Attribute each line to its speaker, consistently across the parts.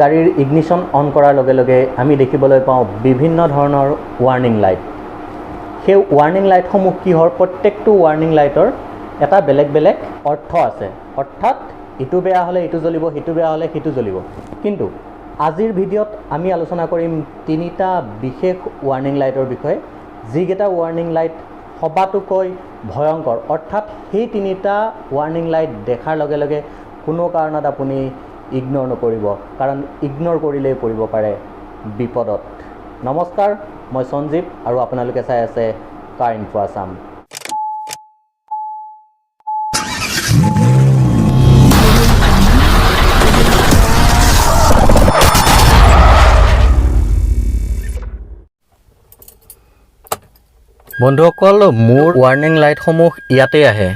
Speaker 1: গাড়ীৰ ignition on কৰাৰ লগে লগে আমি দেখিবলৈ পাওঁ বিভিন্ন ধৰণৰ ৱাৰ্ণিং লাইট। সেই ৱাৰ্ণিং লাইটসমূহ কিহৰ? প্ৰত্যেকটো ৱাৰ্ণিং লাইটৰ এটা বেলেগ বেলেগ অৰ্থ আছে, অৰ্থাৎ ইটো বেয়া হ'লে ইটো জ্বলিব, সিটো বেয়া হ'লে সিটো জ্বলিব। কিন্তু আজিৰ ভিডিঅ'ত আমি আলোচনা কৰিম তিনিটা বিশেষ ৱাৰ্ণিং লাইটৰ বিষয়ে, যিকেইটা ৱাৰ্ণিং লাইট সবাতোকৈ ভয়ংকৰ। অৰ্থাৎ সেই তিনিটা ৱাৰ্ণিং লাইট দেখাৰ লগে লগে কোনো কাৰণত আপুনি ইগন'ৰ নকৰিব, কাৰণ ইগন'ৰ কৰিলেই পৰিব পাৰে বিপদত। নমস্কাৰ, মই সঞ্জীৱ আৰু আপোনালোকে চাই আছে কাৰ ইনফো আছাম। বন্ধুসকল, মোৰ ৱাৰ্ণিং লাইটসমূহ ইয়াতে আহে।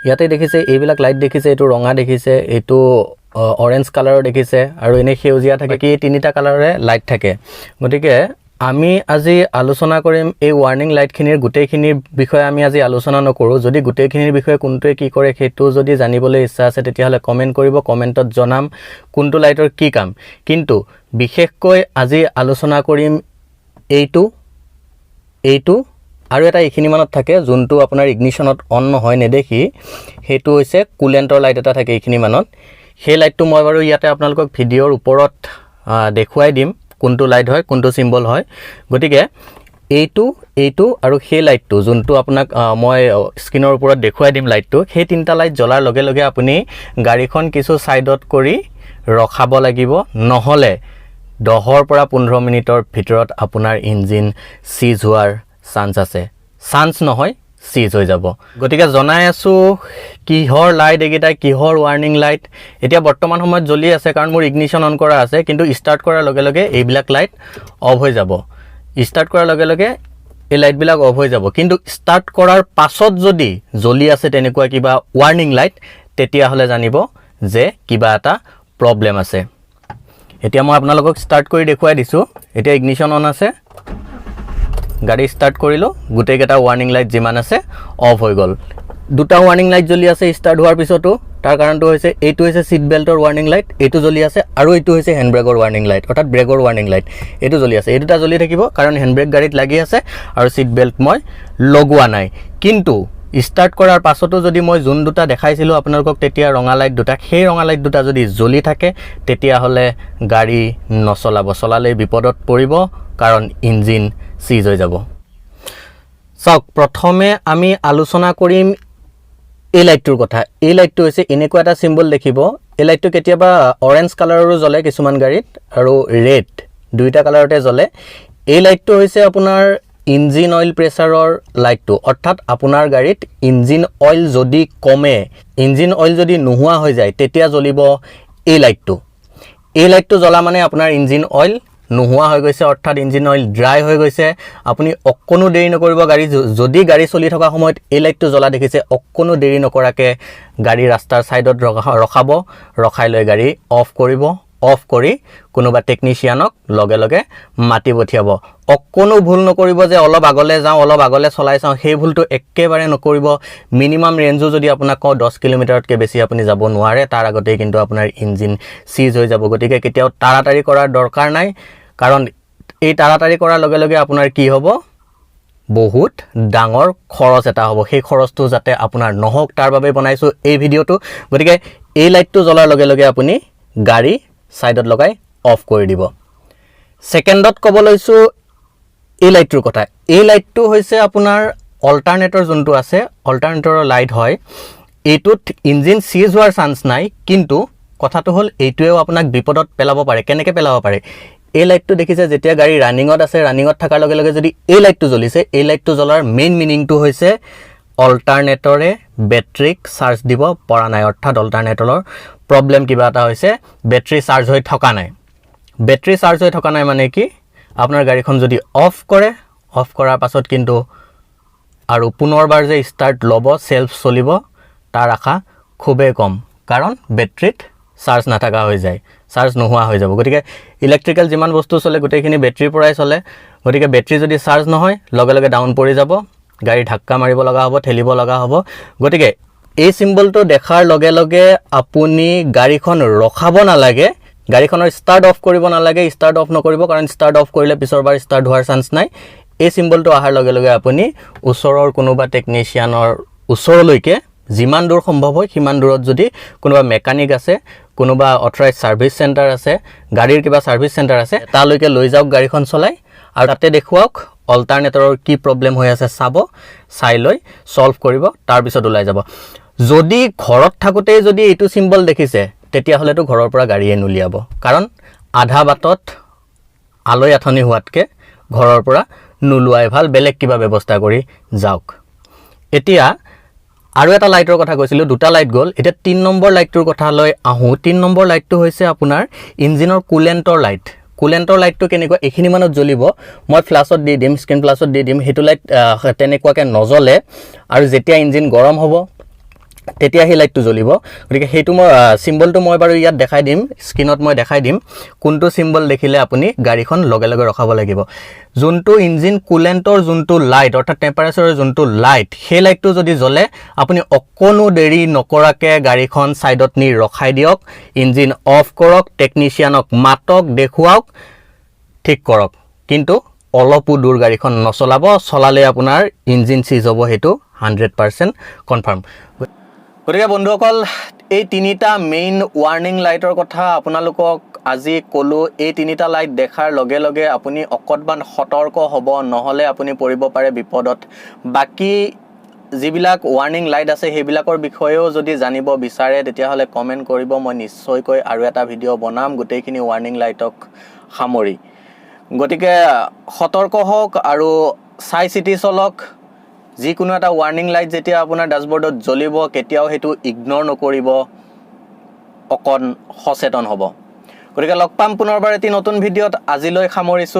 Speaker 1: ইয়াতে দেখিছে, এইবিলাক লাইট দেখিছে, এইটো ৰঙা দেখিছে, এইটো অৰেঞ্জ কালাৰৰ দেখিছে আৰু এনেই সেউজীয়া থাকে, কি তিনিটা কালাৰৰে লাইট থাকে। গতিকে আমি আজি আলোচনা কৰিম এই ৱাৰ্ণিং লাইটখিনিৰ গোটেইখিনিৰ বিষয়ে। আমি আজি আলোচনা নকৰোঁ। যদি গোটেইখিনিৰ বিষয়ে কোনটোৱে কি কৰে সেইটো যদি জানিবলৈ ইচ্ছা আছে তেতিয়াহ'লে কমেণ্ট কৰিব, কমেণ্টত জনাম কোনটো লাইটৰ কি কাম। কিন্তু বিশেষকৈ আজি আলোচনা কৰিম এইটো আৰু এটা এইখিনিমানত থাকে, যোনটো আপোনাৰ ইগনিশ্যনত অন নহয় নেদেখি, সেইটো হৈছে কুলেণ্টৰ লাইট এটা থাকে এইখিনিমানত। সেই লাইটটো মই বাৰু ইয়াতে আপোনালোকক ভিডিঅ'ৰ ওপৰত দেখুৱাই দিম কোনটো লাইট হয়, কোনটো চিম্বল হয়। গতিকে এইটো আৰু সেই লাইটটো যোনটো আপোনাক মই স্ক্ৰীনৰ ওপৰত দেখুৱাই দিম লাইটটো, সেই তিনিটা লাইট জ্বলাৰ লগে লগে আপুনি গাড়ীখন কিছু ছাইডত কৰি ৰখাব লাগিব, নহ'লে 10 পৰা 15 মিনিটৰ ভিতৰত আপোনাৰ ইঞ্জিন চিজ হোৱাৰ চান্স আছে। চান্স নহয়, চিজ হৈ যাব। গতিকে জনাই আছোঁ কিহৰ লাইট এইকেইটা, কিহৰ ৱাৰ্ণিং লাইট। এতিয়া বৰ্তমান সময়ত জ্বলি আছে কাৰণ মোৰ ইগনিশ্যন অন কৰা আছে, কিন্তু ষ্টাৰ্ট কৰাৰ লগে লগে এইবিলাক লাইট অফ হৈ যাব। ষ্টাৰ্ট কৰাৰ লগে লগে এই লাইটবিলাক অফ হৈ যাব। কিন্তু ষ্টাৰ্ট কৰাৰ পাছত যদি জ্বলি আছে তেনেকুৱা কিবা ৱাৰ্ণিং লাইট, তেতিয়াহ'লে জানিব যে কিবা এটা প্ৰব্লেম আছে। এতিয়া মই আপোনালোকক ষ্টাৰ্ট কৰি দেখুৱাই দিছোঁ। এতিয়া ইগনিশ্যন অন আছে, গাড়ী ষ্টাৰ্ট কৰিলোঁ, গোটেইকেইটা ৱাৰ্ণিং লাইট যিমান আছে অফ হৈ গ'ল। দুটা ৱাৰ্ণিং লাইট জ্বলি আছে ষ্টাৰ্ট হোৱাৰ পিছতো। তাৰ কাৰণটো হৈছে এইটো হৈছে ছিট বেল্টৰ ৱাৰ্ণিং লাইট, এইটো জ্বলি আছে, আৰু এইটো হৈছে হেণ্ড ব্ৰেকৰ ৱাৰ্ণিং লাইট, অৰ্থাৎ ব্ৰেকৰ ৱাৰ্ণিং লাইট। এইটো জ্বলি আছে, এই দুটা জ্বলি থাকিব কাৰণ হেণ্ড ব্ৰেক গাড়ীত লাগি আছে আৰু ছিট বেল্ট মই লগোৱা নাই। কিন্তু ষ্টাৰ্ট কৰাৰ পাছতো যদি মই যোন দুটা দেখাইছিলোঁ আপোনালোকক তেতিয়া ৰঙা লাইট দুটা, সেই ৰঙা লাইট দুটা যদি জ্বলি থাকে তেতিয়াহ'লে গাড়ী নচলাব, চলালেই বিপদত পৰিব, কাৰণ ইঞ্জিন চিজ হৈ যাব। চাওক, প্ৰথমে আমি আলোচনা কৰিম এই লাইটটোৰ কথা। এই লাইটটো হৈছে এনেকুৱা এটা চিম্বল দেখিব। এই লাইটটো কেতিয়াবা অৰেঞ্জ কালাৰৰো জ্বলে কিছুমান গাড়ীত, আৰু ৰেড, দুইটা কালাৰতে জ্বলে। এই লাইটটো হৈছে আপোনাৰ ইঞ্জিন অইল প্ৰেছাৰৰ লাইটটো, অৰ্থাৎ আপোনাৰ গাড়ীত ইঞ্জিন অইল যদি কমে, ইঞ্জিন অইল যদি নোহোৱা হৈ যায়, তেতিয়া জ্বলিব এই লাইটটো। এই লাইটটো জ্বলা মানে আপোনাৰ ইঞ্জিন অইল নোহোৱা হৈ গৈছে, অৰ্থাৎ ইঞ্জিন অইল ড্ৰাই হৈ গৈছে। আপুনি অকণো দেৰি নকৰিব, যদি গাড়ী চলি থকা সময়ত এই লাইটটো জ্বলা দেখিছে, অকণো দেৰি নকৰাকৈ গাড়ী ৰাস্তাৰ ছাইডত ৰখাব, ৰখাই লৈ গাড়ী অফ কৰিব। অফ কৰি কোনোবা টেকনিচিয়ানক লগে লগে মাতি পঠিয়াব। অকণো ভুল নকৰিব যে অলপ আগলৈ যাওঁ, অলপ আগলৈ চলাই চাওঁ, সেই ভুলটো একেবাৰে নকৰিব। মিনিমাম ৰেঞ্জো যদি আপোনাক কওঁ 10 কিলোমিটাৰতকৈ বেছি আপুনি যাব নোৱাৰে, তাৰ আগতেই কিন্তু আপোনাৰ ইঞ্জিন চিজ হৈ যাব। গতিকে কেতিয়াও তাড়াতাড়ি কৰাৰ দৰকাৰ নাই, কাৰণ এই তাড়াতাড়ি কৰাৰ লগে লগে আপোনাৰ কি হ'ব, বহুত ডাঙৰ খৰচ এটা হ'ব। সেই খৰচটো যাতে আপোনাৰ নহওক তাৰ বাবে বনাইছোঁ এই ভিডিঅ'টো। গতিকে এই লাইটটো জ্বলাৰ লগে লগে আপুনি গাড়ী ছাইডত লগাই অফ কৰি দিব। ছেকেণ্ডত ক'ব লৈছোঁ এই লাইটটোৰ কথা। এই লাইটটো হৈছে আপোনাৰ অল্টাৰনেটৰ যোনটো আছে, অল্টাৰনেটৰৰ লাইট হয়। এইটোত ইঞ্জিন চিজ হোৱাৰ চান্স নাই, কিন্তু কথাটো হ'ল এইটোৱেও আপোনাক বিপদত পেলাব পাৰে। কেনেকৈ পেলাব পাৰে? এই লাইটটো দেখিছে, যেতিয়া গাড়ী ৰানিঙত আছে, ৰানিঙত থকাৰ লগে লগে যদি এই লাইটটো জ্বলিছে, এই লাইটটো জ্বলাৰ মেইন মিনিংটো হৈছে অল্টাৰনেটৰে বেটৰীক চাৰ্জ দিব পৰা নাই, অৰ্থাৎ অল্টাৰনেটৰৰ প্ৰব্লেম কিবা এটা হৈছে, বেটৰী চাৰ্জ হৈ থকা নাই। বেটৰী চাৰ্জ হৈ থকা নাই মানে কি, আপোনাৰ গাড়ীখন যদি অফ কৰে, অফ কৰাৰ পাছত কিন্তু আৰু পুনৰবাৰ যে ষ্টাৰ্ট ল'ব, সেলফ চলিব, তাৰ আশা খুবেই কম, কাৰণ বেটৰীত চাৰ্জ নাথাকা হৈ যায়, চাৰ্জ নোহোৱা হৈ যাব। গতিকে ইলেক্ট্ৰিকেল যিমান বস্তু চলে গোটেইখিনি বেটৰীৰ পৰাই চলে। গতিকে বেটৰী যদি চাৰ্জ নহয়, লগে লগে ডাউন পৰি যাব, গাড়ী ধাক্কা মাৰিব লগা হ'ব, ঠেলিব লগা হ'ব। গতিকে এই চিম্বলটো দেখাৰ লগে লগে আপুনি গাড়ীখন ৰখাব নালাগে, গাড়ীখনৰ ষ্টাৰ্ট অফ কৰিব নালাগে, ষ্টাৰ্ট অফ নকৰিব, কাৰণ ষ্টাৰ্ট অফ কৰিলে পিছৰবাৰ ষ্টাৰ্ট হোৱাৰ চান্স নাই। এই চিম্বলটো অহাৰ লগে লগে আপুনি ওচৰৰ কোনোবা টেকনিচিয়ানৰ ওচৰলৈকে যিমান দূৰ সম্ভৱ হয় সিমান দূৰত যদি কোনোবা মেকানিক আছে, কোনোবা অথৰাইজ ছাৰ্ভিচ চেণ্টাৰ আছে, গাড়ীৰ কিবা ছাৰ্ভিচ চেণ্টাৰ আছে, তালৈকে লৈ যাওক গাড়ীখন চলাই, আৰু তাতে দেখুৱাওক অল্টাৰনেটৰৰ কি প্ৰব্লেম হৈ আছে চাব, চাই লৈ ছল্ভ কৰিব, তাৰপিছত ওলাই যাব। যদি ঘৰত থাকোঁতেই যদি এইটো চিম্বল দেখিছে তেতিয়াহ'লেতো ঘৰৰ পৰা গাড়ীয়ে নুলিয়াব, কাৰণ আধা বাটত আলৈ আথনি হোৱাতকৈ ঘৰৰ পৰা নোলোৱাই ভাল, বেলেগ কিবা ব্যৱস্থা কৰি যাওক। এতিয়া আৰু এটা লাইটৰ কথা কৈছিলোঁ, দুটা লাইট গ'ল, এতিয়া 3 নম্বৰ লাইটটোৰ কথালৈ আহোঁ। 3 নম্বৰ লাইটটো হৈছে আপোনাৰ ইঞ্জিনৰ কুলেণ্টৰ লাইট। কুলেণ্টৰ লাইটটো কেনেকুৱা, এইখিনি মানত জ্বলিব, মই ফ্লাছত দি দিম, স্ক্ৰীণ ফ্লাছত দি দিম, সেইটো লাইট তেনেকুৱাকৈ নজ্বলে, আৰু যেতিয়া ইঞ্জিন গৰম হ'ব তেতিয়া সেই লাইটটো জ্বলিব। গতিকে সেইটো মই চিম্বলটো মই বাৰু ইয়াত দেখাই দিম, স্ক্ৰীণত মই দেখাই দিম কোনটো চিম্বল দেখিলে আপুনি গাড়ীখন লগে লগে ৰখাব লাগিব। যোনটো ইঞ্জিন কুলেণ্টৰ যোনটো লাইট, অৰ্থাৎ টেম্পাৰেচাৰৰ যোনটো লাইট, সেই লাইটটো যদি জ্বলে আপুনি অকণো দেৰি নকৰাকৈ গাড়ীখন ছাইডত নি ৰখাই দিয়ক, ইঞ্জিন অফ কৰক, টেকনিচিয়ানক মাতক, দেখুৱাওক, ঠিক কৰক, কিন্তু অলপো দূৰ গাড়ীখন নচলাব। চলালে আপোনাৰ ইঞ্জিন চিজ হ'ব, সেইটো 100% কনফাৰ্ম। গতিকে বন্ধুসকল, এই 3টা মেইন ৱাৰ্ণিং লাইটৰ কথা আপোনালোকক আজি ক'লোঁ। এই 3টা লাইট দেখাৰ লগে লগে আপুনি অকণমান সতৰ্ক হ'ব, নহ'লে আপুনি পৰিব পাৰে বিপদত। বাকী যিবিলাক ৱাৰ্ণিং লাইট আছে সেইবিলাকৰ বিষয়েও যদি জানিব বিচাৰে তেতিয়াহ'লে কমেণ্ট কৰিব, মই নিশ্চয়কৈ আৰু এটা ভিডিঅ' বনাম গোটেইখিনি ৱাৰ্ণিং লাইটক সামৰি। গতিকে সতৰ্ক হওক আৰু চাই চিতি চলক। যিকোনো এটা ৱাৰ্ণিং লাইট যেতিয়া আপোনাৰ ডেছবৰ্ডত জ্বলিব কেতিয়াও সেইটো ইগন'ৰ নকৰিব, অকণ সচেতন হ'ব। গতিকে লগ পাম পুনৰবাৰ এটি নতুন ভিডিঅ'ত। আজিলৈ সামৰিছোঁ।